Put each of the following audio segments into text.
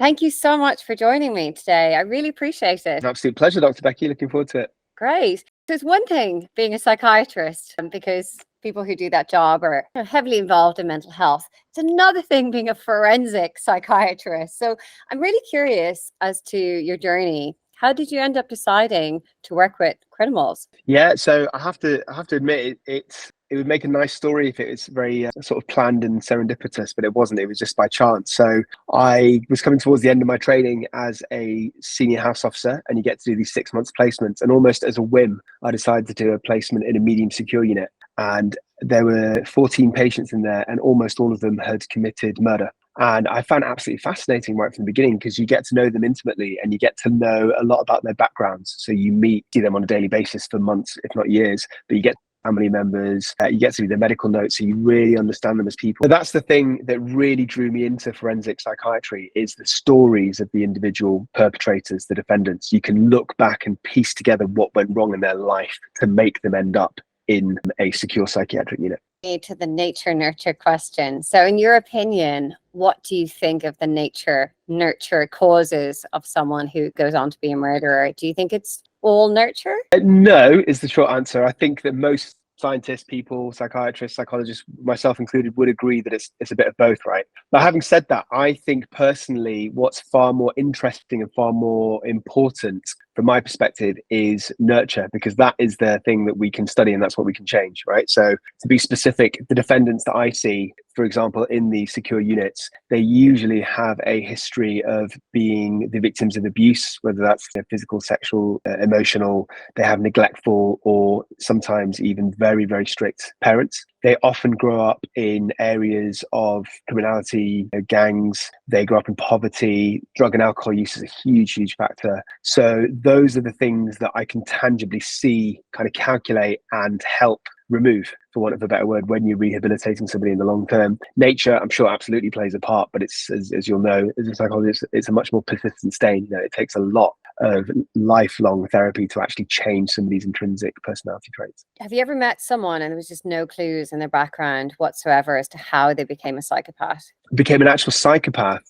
Thank you so much for joining me today. I really appreciate it. An absolute pleasure, Dr. Becky. Looking forward to it. Great. So it's one thing being a psychiatrist, because people who do that job are heavily involved in mental health. It's another thing being a forensic psychiatrist. So I'm really curious as to your journey. How did you end up deciding to work with criminals? Yeah, so I have to admit it would make a nice story if it was very sort of planned and serendipitous, but it wasn't. It was just by chance. So I was coming towards the end of my training as a senior house officer, and you get to do these 6 months placements. And almost as a whim, I decided to do a placement in a medium secure unit. And there were 14 patients in there, and almost all of them had committed murder. And I found it absolutely fascinating right from the beginning, because you get to know them intimately and you get to know a lot about their backgrounds. So you see them on a daily basis for months, if not years, but you get family members, you get to do their medical notes, so you really understand them as people. But that's the thing that really drew me into forensic psychiatry, is the stories of the individual perpetrators, the defendants. You can look back and piece together what went wrong in their life to make them end up in a secure psychiatric unit. To the nature-nurture question. So in your opinion, what do you think of the nature-nurture causes of someone who goes on to be a murderer? Do you think it's all nurture? No, is the short answer. I think that most scientists, people, psychiatrists, psychologists, myself included, would agree that it's a bit of both, right? But having said that, I think personally what's far more interesting and far more important from my perspective is nurture, because that is the thing that we can study and that's what we can change, right? So to be specific, the defendants that I see, for example, in the secure units, they usually have a history of being the victims of abuse, whether that's physical, sexual, emotional. They have neglectful or sometimes even very, very strict parents. They often grow up in areas of criminality, gangs. They grow up in poverty. Drug and alcohol use is a huge, huge factor. So those are the things that I can tangibly see, kind of calculate and help remove, for want of a better word, when you're rehabilitating somebody in the long term. Nature, I'm sure, absolutely plays a part, but it's, as you'll know, as a psychologist, it's a much more persistent stain. It takes a lot of lifelong therapy to actually change somebody's intrinsic personality traits. Have you ever met someone and there was just no clues in their background whatsoever as to how they became a psychopath? Became an actual psychopath.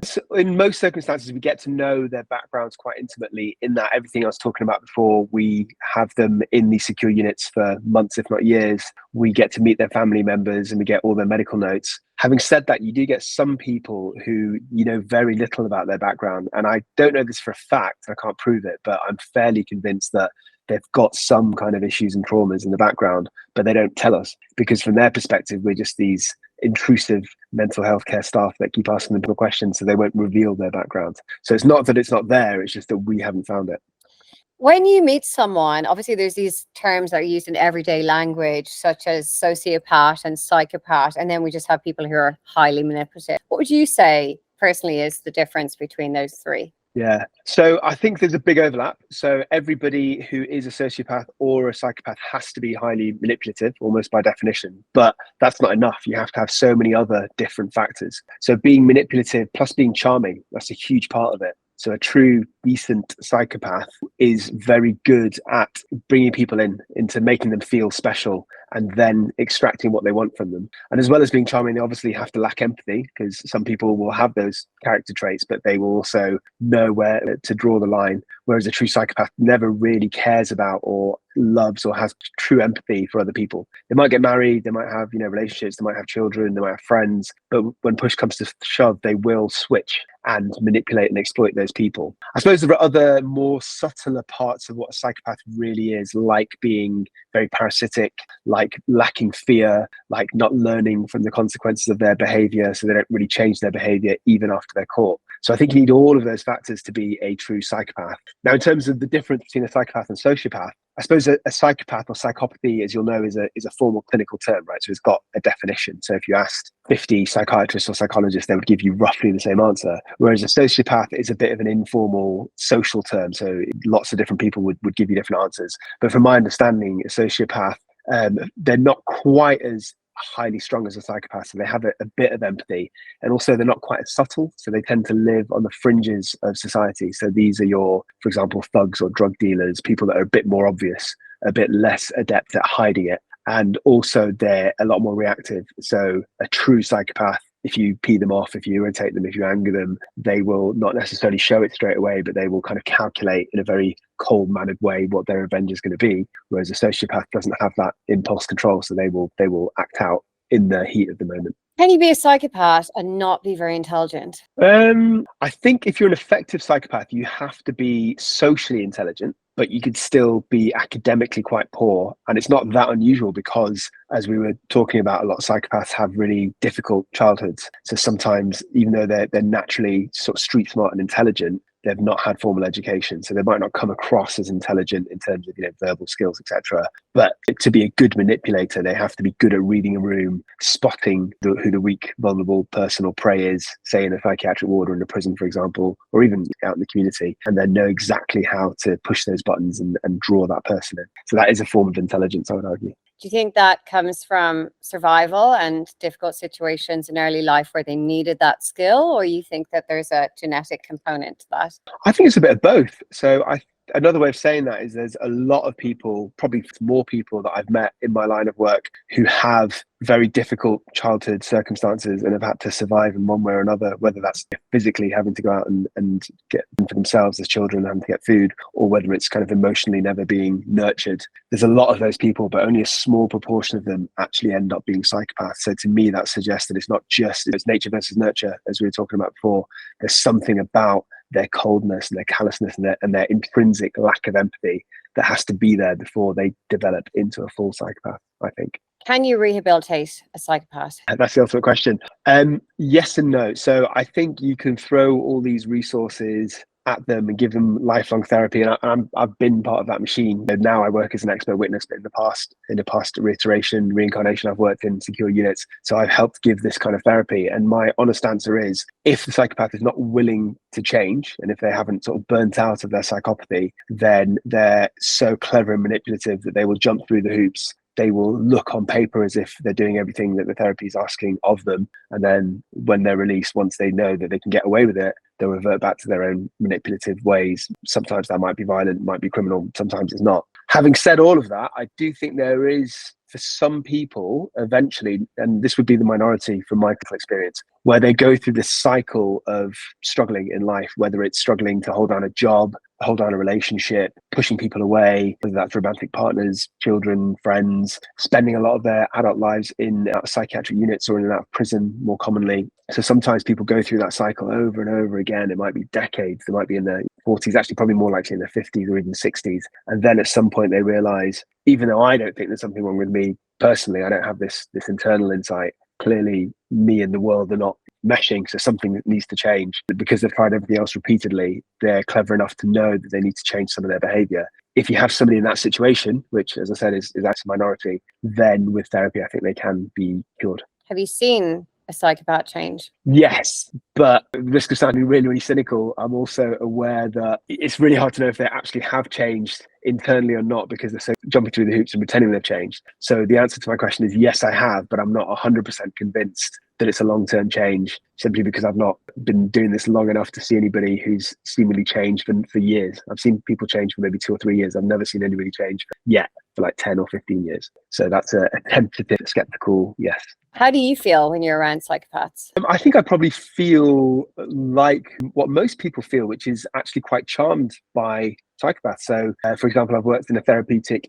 So in most circumstances, we get to know their backgrounds quite intimately, in that everything I was talking about before, we have them in these secure units for months, if not years. We get to meet their family members and we get all their medical notes. Having said that, you do get some people who you know very little about their background. And I don't know this for a fact, I can't prove it, but I'm fairly convinced that they've got some kind of issues and traumas in the background, but they don't tell us, because from their perspective, we're just these intrusive mental health care staff that keep asking them questions, so they won't reveal their background. So it's not that it's not there, it's just that we haven't found it. When you meet someone, obviously there's these terms that are used in everyday language, such as sociopath and psychopath, and then we just have people who are highly manipulative. What would you say personally is the difference between those three? Yeah, so I think there's a big overlap. So everybody who is a sociopath or a psychopath has to be highly manipulative, almost by definition. But that's not enough. You have to have so many other different factors. So being manipulative plus being charming, that's a huge part of it. So a true, decent psychopath is very good at bringing people into making them feel special and then extracting what they want from them. And as well as being charming, they obviously have to lack empathy, because some people will have those character traits, but they will also know where to draw the line. Whereas a true psychopath never really cares about or loves or has true empathy for other people. They might get married, they might have relationships, they might have children, they might have friends, but when push comes to shove, they will switch and manipulate and exploit those people. I suppose there are other more subtler parts of what a psychopath really is, like being very parasitic, like lacking fear, like not learning from the consequences of their behavior, so they don't really change their behavior even after they're caught. So I think you need all of those factors to be a true psychopath. Now, in terms of the difference between a psychopath and sociopath, I suppose a psychopath or psychopathy, as you'll know, is a formal clinical term, right? So it's got a definition. So if you asked 50 psychiatrists or psychologists, they would give you roughly the same answer. Whereas a sociopath is a bit of an informal social term. So lots of different people would give you different answers. But from my understanding, a sociopath, they're not quite as highly strong as a psychopath, so they have a bit of empathy, and also they're not quite as subtle, so they tend to live on the fringes of society. So these are your, for example, thugs or drug dealers, people that are a bit more obvious, a bit less adept at hiding it, and also they're a lot more reactive. So a true psychopath if you pee them off, if you irritate them, if you anger them, they will not necessarily show it straight away, but they will kind of calculate in a very cold-mannered way what their revenge is going to be. Whereas a sociopath doesn't have that impulse control, so they will act out in the heat of the moment. Can you be a psychopath and not be very intelligent? I think if you're an effective psychopath, you have to be socially intelligent, but you could still be academically quite poor. And it's not that unusual because, as we were talking about, a lot of psychopaths have really difficult childhoods. So sometimes, even though they're naturally sort of street smart and intelligent, they've not had formal education, so they might not come across as intelligent in terms of verbal skills, etc. But to be a good manipulator, they have to be good at reading a room, spotting who the weak, vulnerable person or prey is, say in a psychiatric ward or in a prison, for example, or even out in the community, and then know exactly how to push those buttons and draw that person in. So that is a form of intelligence, I would argue. Do you think that comes from survival and difficult situations in early life where they needed that skill, or you think that there's a genetic component to that? I think it's a bit of both. So another way of saying that is there's a lot of people, probably more people that I've met in my line of work who have very difficult childhood circumstances and have had to survive in one way or another, whether that's physically having to go out and get for themselves as children, having to get food, or whether it's kind of emotionally never being nurtured. There's a lot of those people, but only a small proportion of them actually end up being psychopaths. So to me, that suggests that it's not just, it's nature versus nurture, as we were talking about before. There's something about their coldness and their callousness and their intrinsic lack of empathy that has to be there before they develop into a full psychopath, I think. Can you rehabilitate a psychopath? That's the ultimate question. Yes and no. So I think you can throw all these resources at them and give them lifelong therapy. And I've been part of that machine. And now I work as an expert witness, but in the past reincarnation, I've worked in secure units. So I've helped give this kind of therapy. And my honest answer is, if the psychopath is not willing to change, and if they haven't sort of burnt out of their psychopathy, then they're so clever and manipulative that they will jump through the hoops. They will look on paper as if they're doing everything that the therapy is asking of them. And then when they're released, once they know that they can get away with it, they'll revert back to their own manipulative ways. Sometimes that might be violent, might be criminal, sometimes it's not. Having said all of that, I do think there is, for some people, eventually, and this would be the minority from my experience, where they go through this cycle of struggling in life, whether it's struggling to hold down a job, hold down a relationship, pushing people away, whether that's romantic partners, children, friends, spending a lot of their adult lives in psychiatric units or in and out of prison more commonly. So sometimes people go through that cycle over and over again. It might be decades. They might be in their 40s, actually probably more likely in their 50s or even 60s. And then at some point they realize, even though I don't think there's something wrong with me personally, I don't have this internal insight. Clearly, me and the world are not meshing, so something that needs to change. But because they've tried everything else repeatedly, they're clever enough to know that they need to change some of their behavior. If you have somebody in that situation, which, as I said, is actually a minority, then with therapy, I think they can be cured. Have you seen a psychopath change? Yes, but at the risk of sounding really, really cynical, I'm also aware that it's really hard to know if they actually have changed internally or not, because they're so jumping through the hoops and pretending they've changed. So the answer to my question is yes, I have, but I'm not 100% convinced that it's a long-term change, simply because I've not been doing this long enough to see anybody who's seemingly changed for years. I've seen people change for maybe 2 or 3 years. I've never seen anybody change yet for like 10 or 15 years. So that's a tentative, skeptical yes. How do you feel when you're around psychopaths? I think I probably feel like what most people feel, which is actually quite charmed by psychopaths. So, for example, I've worked in a therapeutic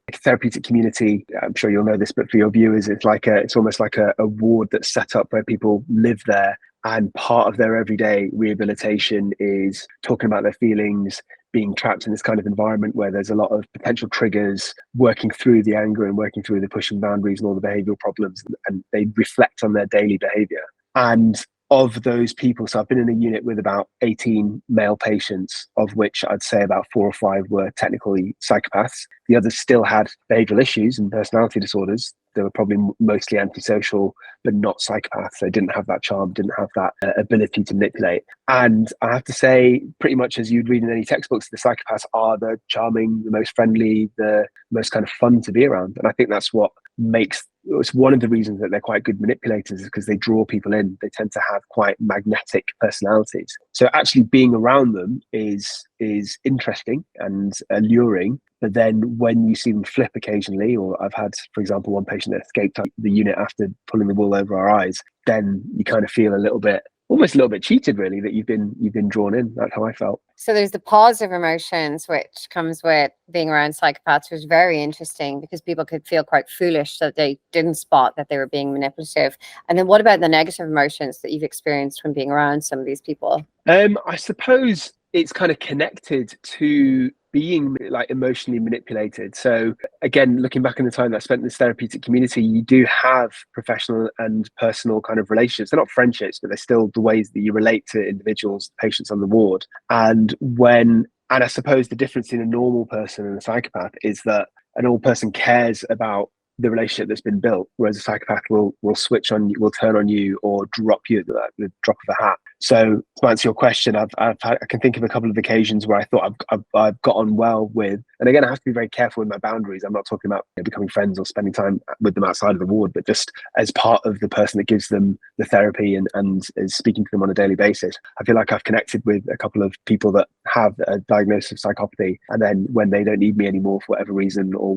community. I'm sure you'll know this, but for your viewers, it's almost like a ward that's set up where people live there. And part of their everyday rehabilitation is talking about their feelings, being trapped in this kind of environment where there's a lot of potential triggers, working through the anger and working through the pushing boundaries and all the behavioral problems, and they reflect on their daily behavior. And of those people, so I've been in a unit with about 18 male patients, of which I'd say about 4 or 5 were technically psychopaths. The others still had behavioral issues and personality disorders. They were probably mostly antisocial, but not psychopaths. They didn't have that charm, didn't have that ability to manipulate. And I have to say, pretty much as you'd read in any textbooks, the psychopaths are the charming, the most friendly, the most kind of fun to be around. And I think that's what it's one of the reasons that they're quite good manipulators, is because they draw people in. They tend to have quite magnetic personalities. So actually being around them is interesting and alluring, But then when you see them flip occasionally, or I've had, for example, one patient that escaped the unit after pulling the wool over our eyes, then you kind of feel almost a little bit cheated, really, that you've been drawn in. That's how I felt. So there's the positive emotions, which comes with being around psychopaths, which is very interesting because people could feel quite foolish that they didn't spot that they were being manipulative. And then what about the negative emotions that you've experienced when being around some of these people? I suppose it's kind of connected to being like emotionally manipulated. So again, looking back in the time that I spent in this therapeutic community, you do have professional and personal kind of relationships. They're not friendships, but they're still the ways that you relate to individuals, patients on the ward. And I suppose the difference in a normal person and a psychopath is that a normal person cares about the relationship that's been built, whereas a psychopath will switch on you, will turn on you, or drop you at the drop of a hat. So to answer your question, I can think of a couple of occasions where I thought I've got on well with, and again, I have to be very careful with my boundaries. I'm not talking about becoming friends or spending time with them outside of the ward, but just as part of the person that gives them the therapy and is speaking to them on a daily basis. I feel like I've connected with a couple of people that have a diagnosis of psychopathy, and then when they don't need me anymore for whatever reason, or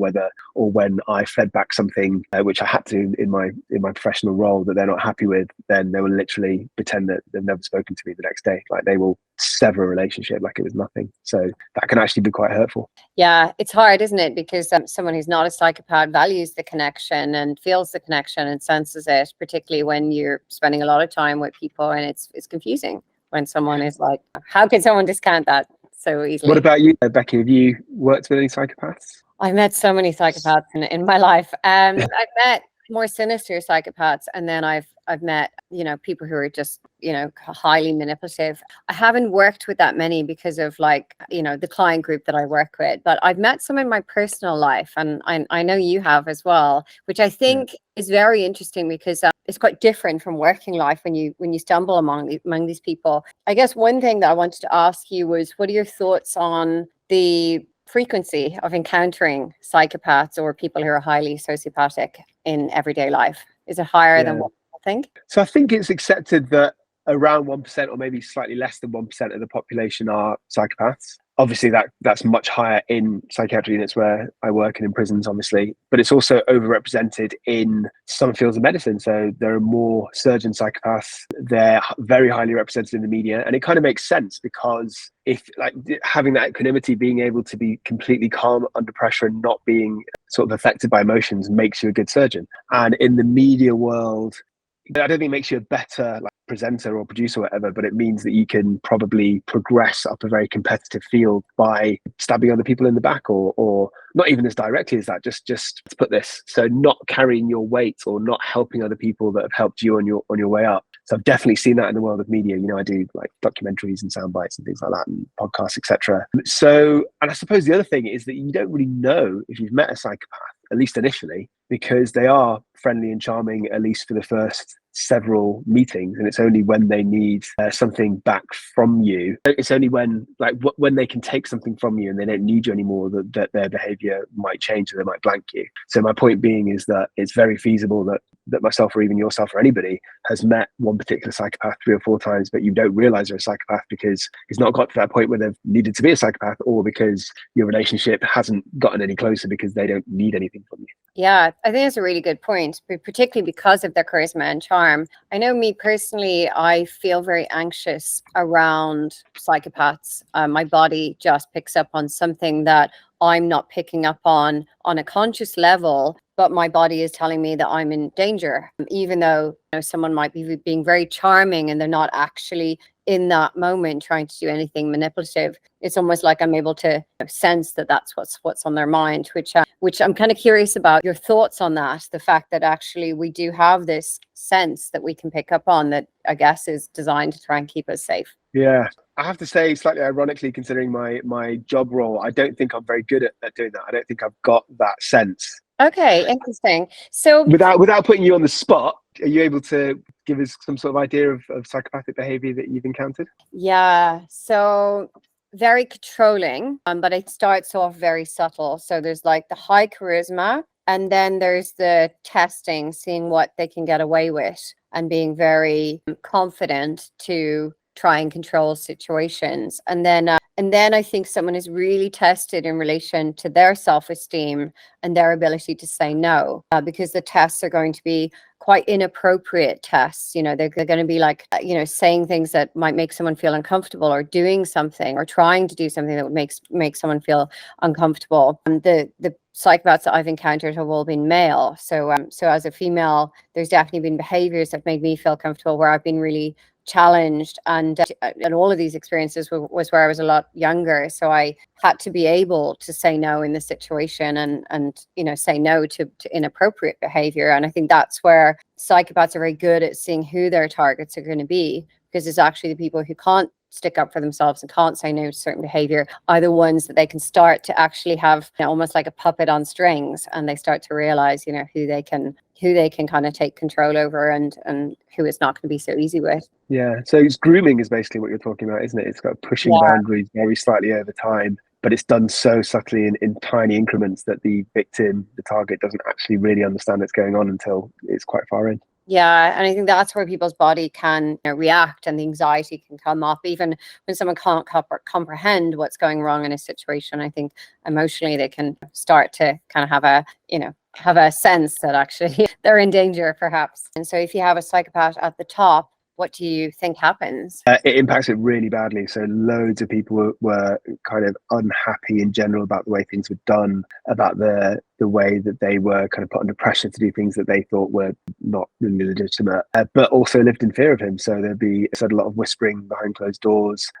when I fed back something which I had to in my professional role that they're not happy with, then they will literally pretend that they've never spoken to me the next day. Like they will sever a relationship like it was nothing. So that can actually be quite hurtful. Yeah, it's hard, isn't it? Because someone who's not a psychopath values the connection and feels the connection and senses it, particularly when you're spending a lot of time with people, and it's confusing when someone is like, how can someone discount that so easily? What about you, Becky? Have you worked with any psychopaths? I've met so many psychopaths in my life. I've met more sinister psychopaths, and then I've met people who are just highly manipulative. I haven't worked with that many because of the client group that I work with, but I've met some in my personal life, and I know you have as well, which I think is very interesting because it's quite different from working life when you stumble among these people. I guess one thing that I wanted to ask you was, what are your thoughts on the frequency of encountering psychopaths or people who are highly sociopathic in everyday life? Is it higher than what people think? So I think it's accepted that around 1% or maybe slightly less than 1% of the population are psychopaths. Obviously, that's much higher in psychiatry units where I work and in prisons, obviously, but it's also overrepresented in some fields of medicine. So there are more surgeon psychopaths. They're very highly represented in the media, and it kind of makes sense because if having that equanimity, being able to be completely calm under pressure and not being sort of affected by emotions makes you a good surgeon. And in the media world, I don't think it makes you a better presenter or producer or whatever, but it means that you can probably progress up a very competitive field by stabbing other people in the back, or not even as directly as that, just to put this, so not carrying your weight or not helping other people that have helped you on your way up. So I've definitely seen that in the world of media. I do documentaries and sound bites and things like that, and podcasts, etc. So, and I suppose the other thing is that you don't really know if you've met a psychopath, at least initially, because they are friendly and charming, at least for the first several meetings, and it's only when they need something back from you, it's only when when they can take something from you and they don't need you anymore, that their behavior might change, or they might blank you. So my point being is that it's very feasible that myself, or even yourself, or anybody has met one particular psychopath 3 or 4 times, but you don't realize they're a psychopath because it's not got to that point where they've needed to be a psychopath, or because your relationship hasn't gotten any closer because they don't need anything from you. Yeah, I think that's a really good point, particularly because of their charisma and charm. I know me personally, I feel very anxious around psychopaths. My body just picks up on something that I'm not picking up on a conscious level, but my body is telling me that I'm in danger, even though someone might be being very charming and they're not actually in that moment trying to do anything manipulative. It's almost like I'm able to sense that that's what's on their mind, which I'm kind of curious about your thoughts on that. The fact that actually we do have this sense that we can pick up on that, I guess, is designed to try and keep us safe. Yeah, I have to say, slightly ironically, considering my job role, I don't think I'm very good at doing that. I don't think I've got that sense. Okay, interesting. So without putting you on the spot, are you able to give us some sort of idea of psychopathic behavior that you've encountered? Yeah, so very controlling, but it starts off very subtle. So there's the high charisma, and then there's the testing, seeing what they can get away with, and being very confident to try and control situations. And then I think someone is really tested in relation to their self-esteem and their ability to say no, because the tests are going to be quite inappropriate tests. They're going to be like, saying things that might make someone feel uncomfortable, or doing something or trying to do something that would make someone feel uncomfortable. And the psychopaths that I've encountered have all been male. So as a female, there's definitely been behaviors that made me feel comfortable where I've been really challenged, and all of these experiences was where I was a lot younger, so I had to be able to say no in the situation, and say no to inappropriate behavior. And I think that's where psychopaths are very good at seeing who their targets are going to be, because it's actually the people who can't stick up for themselves and can't say no to certain behavior are the ones that they can start to actually have, almost like a puppet on strings, and they start to realize who they can kind of take control over, and who it's not going to be so easy with. Yeah, so it's grooming is basically what you're talking about, isn't it? It's got pushing boundaries very slightly over time, but it's done so subtly in tiny increments that the victim, the target, doesn't actually really understand what's going on until it's quite far in. Yeah, and I think that's where people's body can react, and the anxiety can come up even when someone can't comprehend what's going wrong in a situation. I think emotionally they can start to kind of have a sense that actually they're in danger, perhaps. And so if you have a psychopath at the top, what do you think happens? It impacts it really badly. So loads of people were kind of unhappy in general about the way things were done, about the way that they were kind of put under pressure to do things that they thought were not really legitimate, but also lived in fear of him. So there'd be a lot of whispering behind closed doors.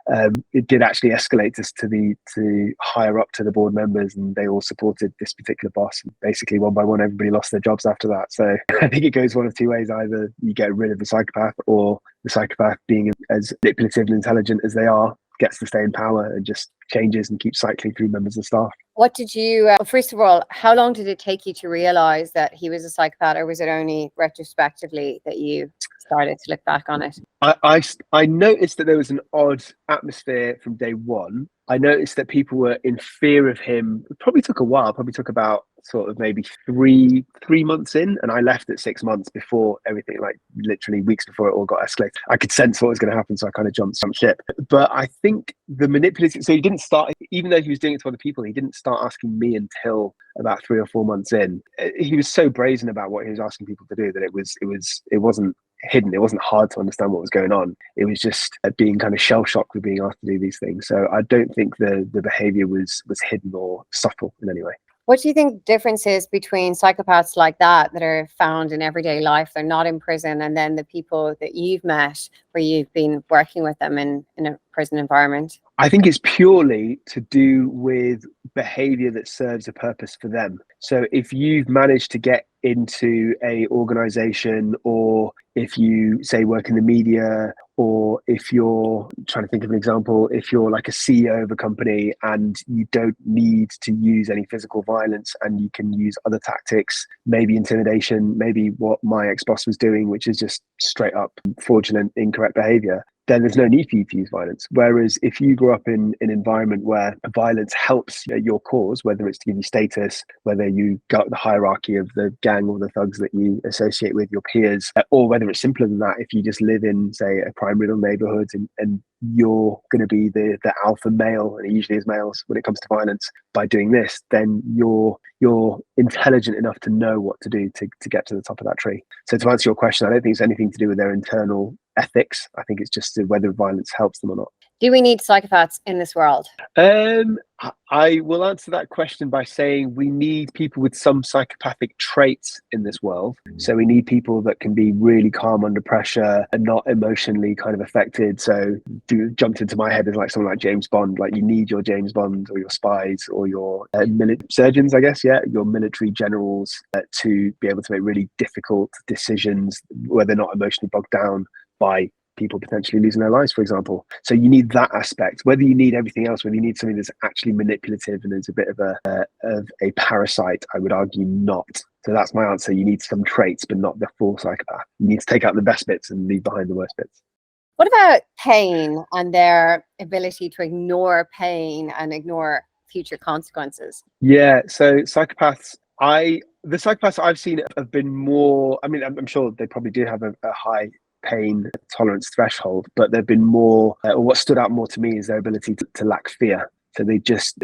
It did actually escalate us to higher up to the board members, and they all supported this particular boss. And basically, one by one, everybody lost their jobs after that. So I think it goes one of two ways: either you get rid of the psychopath, or the psychopath, being as manipulative and intelligent as they are, gets to stay in power and just changes and keeps cycling through members of staff. What did you, first of all, how long did it take you to realize that he was a psychopath, or was it only retrospectively that you started to look back on it? I noticed that there was an odd atmosphere from day one. I noticed that people were in fear of him. It probably took a while, probably took about sort of maybe three months in, and I left at 6 months before everything, like literally weeks before it all got escalated. I could sense what was going to happen, so I kind of jumped ship. But I think the manipulative, so he didn't start, even though he was doing it to other people, he didn't start asking me until about 3 or 4 months in. He was so brazen about what he was asking people to do that it wasn't hidden. It wasn't hard to understand what was going on. It was just being kind of shell shocked with being asked to do these things. So I don't think the behavior was hidden or subtle in any way. What do you think the difference is between psychopaths like that are found in everyday life, they're not in prison, and then the people that you've met where you've been working with them in a prison environment? I think it's purely to do with behavior that serves a purpose for them. So if you've managed to get into a organization, or if you say work in the media, or if you're trying to think of an example, if you're like a CEO of a company and you don't need to use any physical violence and you can use other tactics, maybe intimidation, maybe what my ex-boss was doing, which is just straight up fraudulent, incorrect behavior, then there's no need for you to use violence. Whereas if you grew up in an environment where violence helps your cause, whether it's to give you status, whether you go up the hierarchy of the gang or the thugs that you associate with, your peers, or whether it's simpler than that, if you just live in, say, a prime middle neighborhood and you're going to be the alpha male, and it usually is males when it comes to violence, by doing this, then you're intelligent enough to know what to do to get to the top of that tree. So to answer your question, I don't think it's anything to do with their internal ethics. I think it's just whether violence helps them or not. Do we need psychopaths in this world? I will answer that question by saying we need people with some psychopathic traits in this world. So we need people that can be really calm under pressure and not emotionally kind of affected. So jumped into my head is like someone like James Bond. Like you need your James Bond or your spies or your surgeons, I guess, your military generals to be able to make really difficult decisions where they're not emotionally bogged down by people potentially losing their lives, for example. So you need that aspect. Whether you need everything else, whether you need something that's actually manipulative and is a bit of a parasite, I would argue not. So that's my answer. You need some traits, but not the full psychopath. You need to take out the best bits and leave behind the worst bits. What about pain and their ability to ignore pain and ignore future consequences? Yeah, so psychopaths, the psychopaths I've seen have been more, I mean, I'm sure they probably do have a high pain tolerance threshold, but they've been more, or what stood out more to me is their ability to lack fear. So they just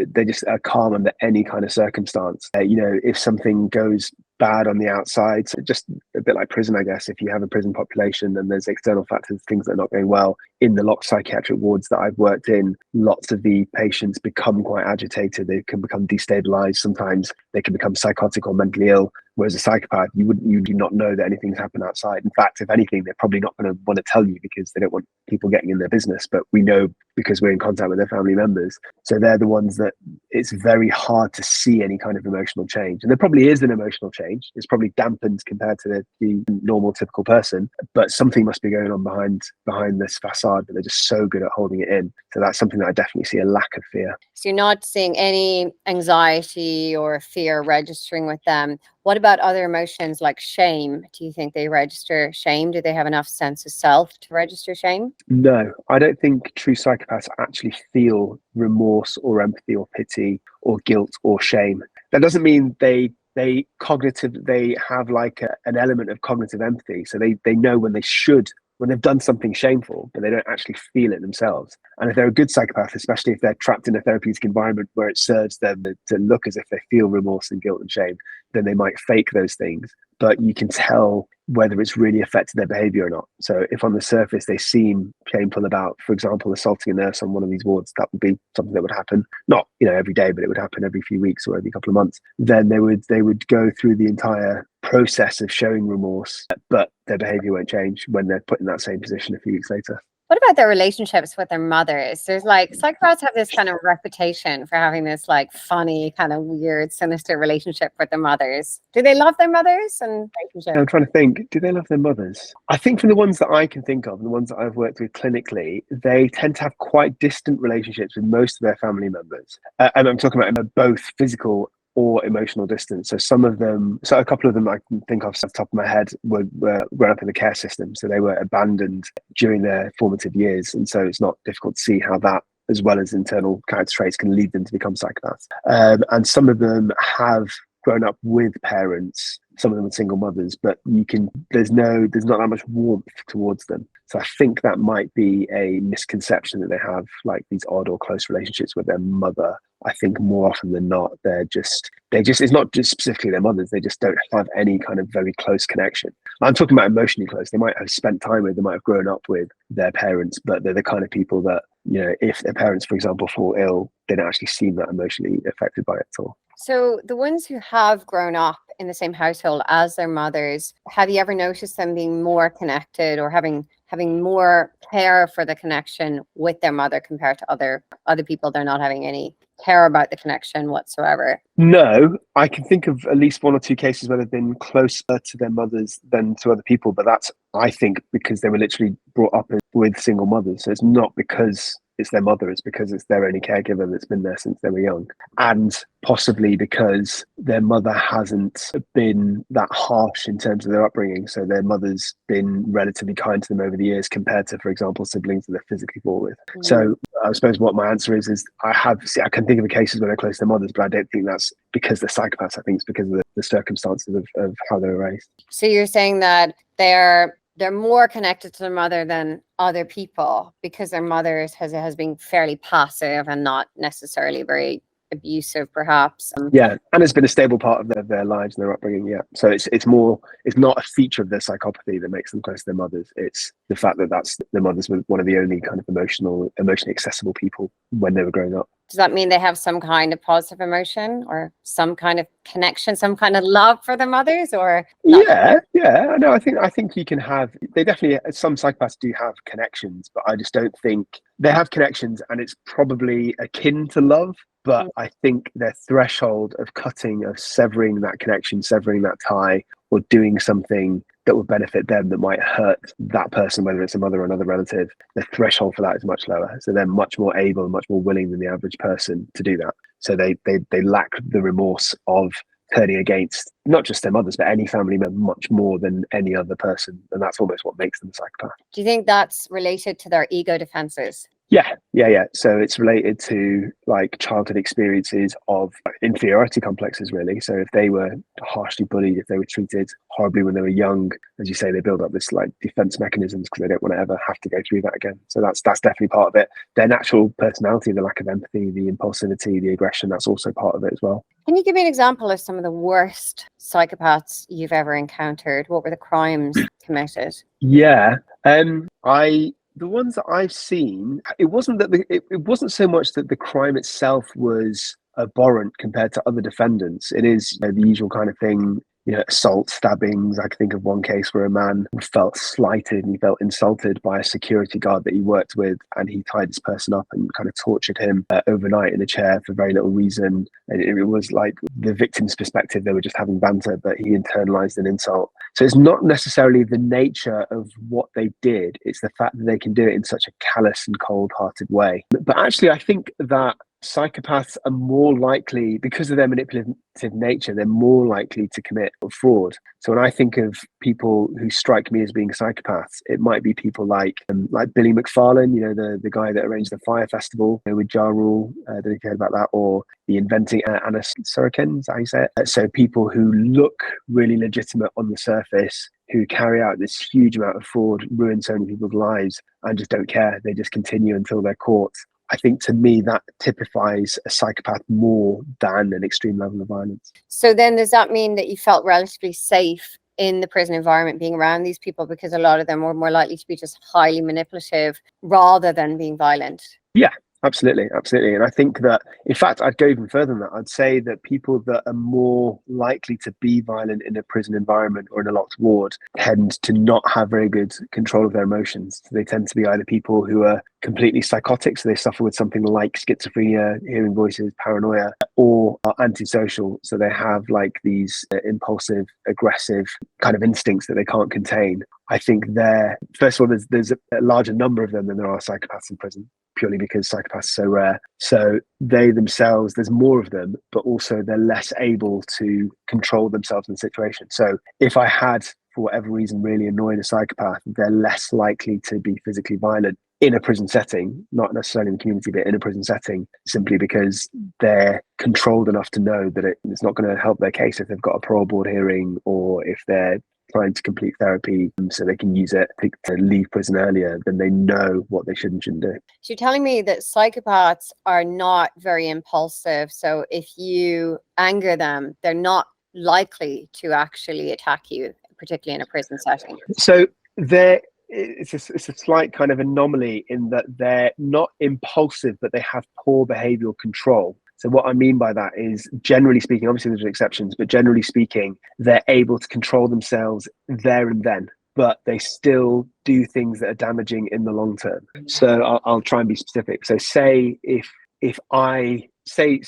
are calm under any kind of circumstance. If something goes bad on the outside, so just a bit like prison, I guess. If you have a prison population and there's external factors, things that are not going well, in the locked psychiatric wards that I've worked in, lots of the patients become quite agitated. They can become destabilized. Sometimes they can become psychotic or mentally ill. Whereas a psychopath, you do not know that anything's happened outside. In fact, if anything, they're probably not going to want to tell you because they don't want people getting in their business. But we know because we're in contact with their family members. So they're the ones that it's very hard to see any kind of emotional change. And there probably is an emotional change. It's probably dampened compared to the normal, typical person. But something must be going on behind this facade, but they're just so good at holding it in. So that's something that I definitely see a lack of fear. So you're not seeing any anxiety or fear registering with them. What about other emotions like shame? Do you think they register shame? Do they have enough sense of self to register shame? No, I don't think true psychopaths actually feel remorse or empathy or pity or guilt or shame. That doesn't mean they have like an element of cognitive empathy. So they know when they've done something shameful, but they don't actually feel it themselves. And if they're a good psychopath, especially if they're trapped in a therapeutic environment where it serves them to look as if they feel remorse and guilt and shame, then they might fake those things. But you can tell whether it's really affected their behavior or not. So if on the surface they seem shameful about, for example, assaulting a nurse on one of these wards, that would be something that would happen, not every day, but it would happen every few weeks or every couple of months. Then they would go through the entire process of showing remorse, but their behavior won't change when they're put in that same position a few weeks later. What about their relationships with their mothers? There's psychopaths have this kind of reputation for having this funny, kind of weird, sinister relationship with their mothers. Do they love their mothers? And I'm trying to think, do they love their mothers? I think from the ones that I can think of, the ones that I've worked with clinically, they tend to have quite distant relationships with most of their family members. And I'm talking about both physical or emotional distance. So a couple of them I can think of off the top of my head were grown up in the care system. So they were abandoned during their formative years. And so it's not difficult to see how that, as well as internal character traits, can lead them to become psychopaths. And some of them have grown up with parents, some of them with single mothers, but there's not that much warmth towards them. So I think that might be a misconception that they have these odd or close relationships with their mother. I think more often than not, they just it's not just specifically their mothers, they just don't have any kind of very close connection. I'm talking about emotionally close. They might have spent time with, they might have grown up with their parents, but they're the kind of people that, if their parents, for example, fall ill, they don't actually seem that emotionally affected by it at all. So the ones who have grown up in the same household as their mothers, have you ever noticed them being more connected or having more care for the connection with their mother compared to other people? They're not having any care about the connection whatsoever. No, I can think of at least one or two cases where they've been closer to their mothers than to other people, but that's, I think, because they were literally brought up with single mothers. So it's not because it's their mother, it's because it's their only caregiver that's been there since they were young. And possibly because their mother hasn't been that harsh in terms of their upbringing. So their mother's been relatively kind to them over the years compared to, for example, siblings that they're physically born with. Mm. So I suppose what my answer is I can think of cases where they're close to their mothers, but I don't think that's because they're psychopaths. I think it's because of the circumstances of how they were raised. So you're saying that they're more connected to their mother than other people because their mother has been fairly passive and not necessarily very abusive, perhaps. Yeah, and it's been a stable part of their lives and their upbringing. Yeah, so it's not a feature of their psychopathy that makes them close to their mothers. It's the fact that their mothers were one of the only kind of emotionally accessible people when they were growing up. Does that mean they have some kind of positive emotion or some kind of connection, some kind of love for their mothers, or not? Yeah. No, I think you can have. They definitely, some psychopaths do have connections, but I just don't think they have connections, and it's probably akin to love. But I think their threshold of severing that connection, severing that tie, or doing something that would benefit them that might hurt that person, whether it's a mother or another relative, the threshold for that is much lower. So they're much more able and much more willing than the average person to do that. So they lack the remorse of turning against not just their mothers, but any family member much more than any other person. And that's almost what makes them a psychopath. Do you think that's related to their ego defenses? Yeah. So it's related to like childhood experiences of inferiority complexes, really. So if they were harshly bullied, if they were treated horribly when they were young, as you say, they build up this like defense mechanisms because they don't want to ever have to go through that again. So that's definitely part of it. Their natural personality, the lack of empathy, the impulsivity, the aggression, that's also part of it as well. Can you give me an example of some of the worst psychopaths you've ever encountered? What were the crimes committed? Yeah. The ones that I've seen, it wasn't that it wasn't so much that the crime itself was abhorrent compared to other defendants. It is, you know, the usual kind of thing, you know, assault, stabbings. I can think of one case where a man felt slighted and he felt insulted by a security guard that he worked with, and he tied this person up and kind of tortured him overnight in a chair for very little reason. And it was like the victim's perspective, they were just having banter, but he internalized an insult. So it's not necessarily the nature of what they did, it's the fact that they can do it in such a callous and cold-hearted way. But actually, I think that psychopaths are more likely, because of their manipulative nature, they're more likely to commit fraud. So when I think of people who strike me as being psychopaths, it might be people like Billy McFarlane, you know, the guy that arranged the Fire Festival, you know, with Ja Rule. I don't know if you heard about that, or the inventing Anna Sorokin, is that how you say it? So people who look really legitimate on the surface, who carry out this huge amount of fraud, ruin so many people's lives, and just don't care. They just continue until they're caught. I think to me that typifies a psychopath more than an extreme level of violence. So then does that mean that you felt relatively safe in the prison environment being around these people, because a lot of them were more likely to be just highly manipulative rather than being violent? Yeah, absolutely. And I think that, in fact, I'd go even further than that. I'd say that people that are more likely to be violent in a prison environment or in a locked ward tend to not have very good control of their emotions. So they tend to be either people who are completely psychotic, so they suffer with something like schizophrenia, hearing voices, paranoia, or are antisocial, so they have like these impulsive, aggressive kind of instincts that they can't contain. I think first of all, there's a larger number of them than there are psychopaths in prison, purely because psychopaths are so rare. So they themselves, there's more of them, but also they're less able to control themselves in the situation. So if I had, for whatever reason, really annoyed a psychopath, they're less likely to be physically violent in a prison setting, not necessarily in the community, but in a prison setting, simply because they're controlled enough to know that it's not going to help their case if they've got a parole board hearing, or if they're trying to complete therapy so they can use it to leave prison earlier, then they know what they should and shouldn't do. So you're telling me that psychopaths are not very impulsive. So if you anger them, they're not likely to actually attack you, particularly in a prison setting. So it's a slight kind of anomaly in that they're not impulsive, but they have poor behavioral control. So what I mean by that is, generally speaking, obviously there's exceptions, but generally speaking, they're able to control themselves there and then, but they still do things that are damaging in the long term. So I'll try and be specific. So say if I say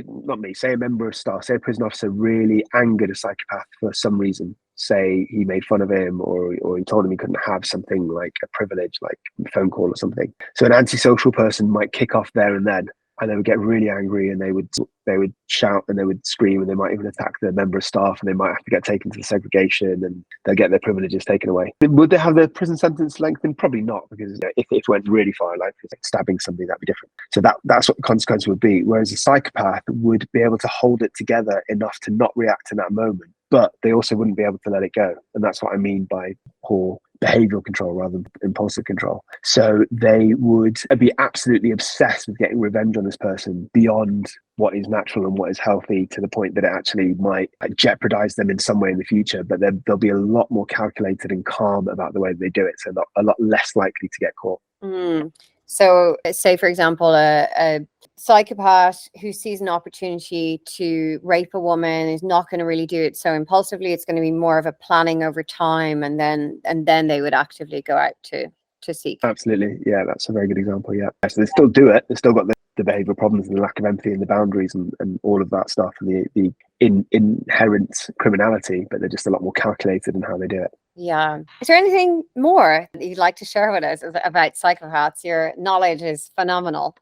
not me, say a member of staff, say a prison officer really angered a psychopath for some reason. Say he made fun of him, or he told him he couldn't have something like a privilege, like a phone call or something. So an antisocial person might kick off there and then, and they would get really angry, and they would shout and they would scream, and they might even attack the member of staff, and they might have to get taken to the segregation, and they'll get their privileges taken away. Would they have their prison sentence lengthened? Probably not, because if it went really far, like stabbing somebody, that'd be different. So that's what the consequence would be. Whereas a psychopath would be able to hold it together enough to not react in that moment, but they also wouldn't be able to let it go. And that's what I mean by poor behavioral control rather than impulsive control. So they would be absolutely obsessed with getting revenge on this person beyond what is natural and what is healthy, to the point that it actually might jeopardize them in some way in the future. But they'll be a lot more calculated and calm about the way they do it, so a lot less likely to get caught. So say, for example, a psychopath who sees an opportunity to rape a woman is not going to really do it so impulsively. It's going to be more of a planning over time, and then they would actively go out to seek. Absolutely. Yeah, that's a very good example. Yeah. So they still do it. They've still got the behavioral problems and the lack of empathy and the boundaries and all of that stuff, and the inherent criminality, but they're just a lot more calculated in how they do it. Yeah. Is there anything more that you'd like to share with us about psychopaths? Your knowledge is phenomenal.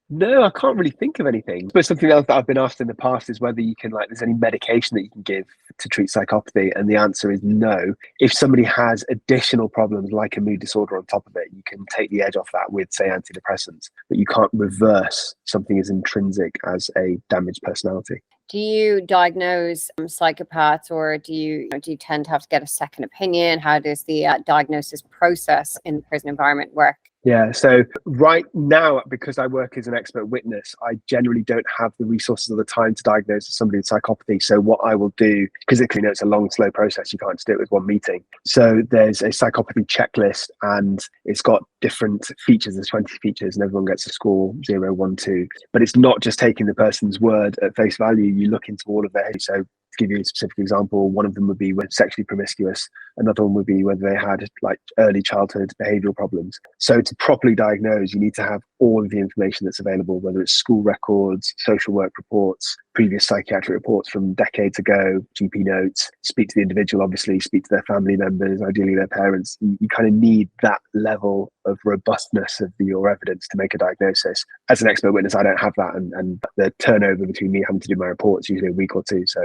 No, I can't really think of anything. But something else that I've been asked in the past is whether you can, like, there's any medication that you can give to treat psychopathy. And the answer is no. If somebody has additional problems like a mood disorder on top of it, you can take the edge off that with, say, antidepressants, but you can't reverse something as intrinsic as a damaged personality. Do you diagnose psychopaths, or do you tend to have to get a second opinion? How does the diagnosis process in the prison environment work? Yeah, so right now, because I work as an expert witness, I generally don't have the resources or the time to diagnose somebody with psychopathy. So what I will do, because it's a long, slow process, you can't just do it with one meeting. So there's a psychopathy checklist, and it's got different features. There's 20 features, and everyone gets a score 0, 1, 2. But it's not just taking the person's word at face value. You look into all of their. So to give you a specific example, one of them would be when sexually promiscuous. Another one would be whether they had like early childhood behavioral problems. So to properly diagnose, you need to have all of the information that's available, whether it's school records, social work reports, previous psychiatric reports from decades ago, GP notes, speak to the individual, obviously, speak to their family members, ideally their parents. You kind of need that level of robustness of your evidence to make a diagnosis. As an expert witness, I don't have that, and the turnover between me having to do my reports usually a week or two, so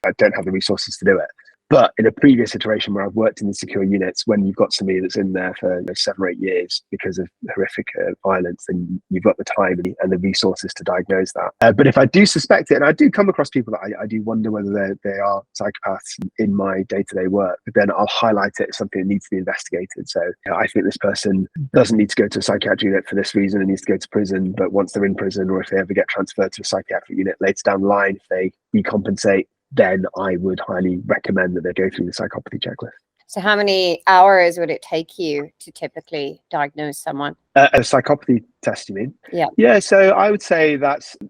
I don't have the resources to do it. But in a previous iteration where I've worked in the secure units, when you've got somebody that's in there for 7 or 8 years because of horrific violence, then you've got the time and the resources to diagnose that. But if I do suspect it, and I do come across people that I do wonder whether they are psychopaths in my day-to-day work, but then I'll highlight it as something that needs to be investigated. So I think this person doesn't need to go to a psychiatric unit for this reason and needs to go to prison, but once they're in prison, or if they ever get transferred to a psychiatric unit later down the line, if they recompensate, then I would highly recommend that they go through the psychopathy checklist. So how many hours would it take you to typically diagnose someone? A psychopathy test, you mean? Yeah. Yeah. So I would say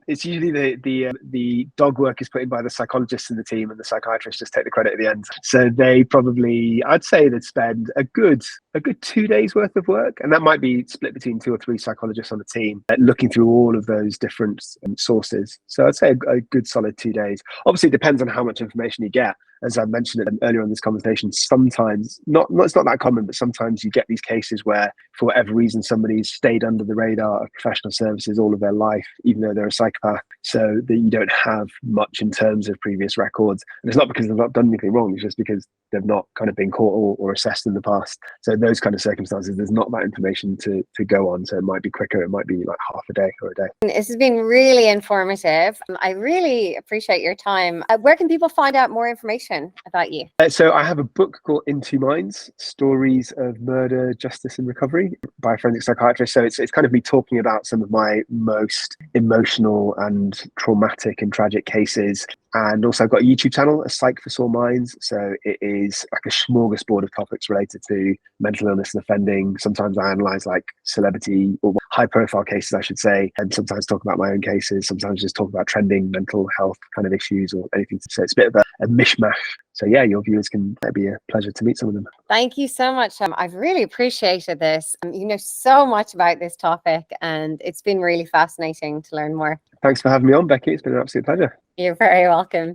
it's usually the dog work is put in by the psychologists in the team, and the psychiatrists just take the credit at the end. So they probably, I'd say they'd spend a good 2 days worth of work, and that might be split between 2 or 3 psychologists on the team, looking through all of those different sources. So I'd say a good solid 2 days. Obviously, it depends on how much information you get. As I mentioned earlier in this conversation, sometimes it's not that common, but sometimes you get these cases where, for whatever reason, somebody's stayed under the radar of professional services all of their life, even though they're a psychopath, so that you don't have much in terms of previous records. And it's not because they've not done anything wrong, it's just because they've not kind of been caught or assessed in the past. So those kind of circumstances, there's not that information to go on. So it might be quicker, it might be like half a day or a day. This has been really informative. I really appreciate your time. Where can people find out more information about you? So I have a book called In Two Minds, Stories of Murder, Justice and Recovery by a forensic psychiatrist. So it's kind of me talking about some of my most emotional and traumatic and tragic cases. And also I've got a YouTube channel, A Psych for Sore Minds. So it is like a smorgasbord of topics related to mental illness and offending. Sometimes I analyze like celebrity or high profile cases, I should say, and sometimes talk about my own cases, sometimes just talk about trending mental health kind of issues or anything. So it's a bit of a mishmash. So yeah, your viewers it'd be a pleasure to meet some of them. Thank you so much. I've really appreciated this. You know so much about this topic, and it's been really fascinating to learn more. Thanks for having me on, Becky. It's been an absolute pleasure. You're very welcome.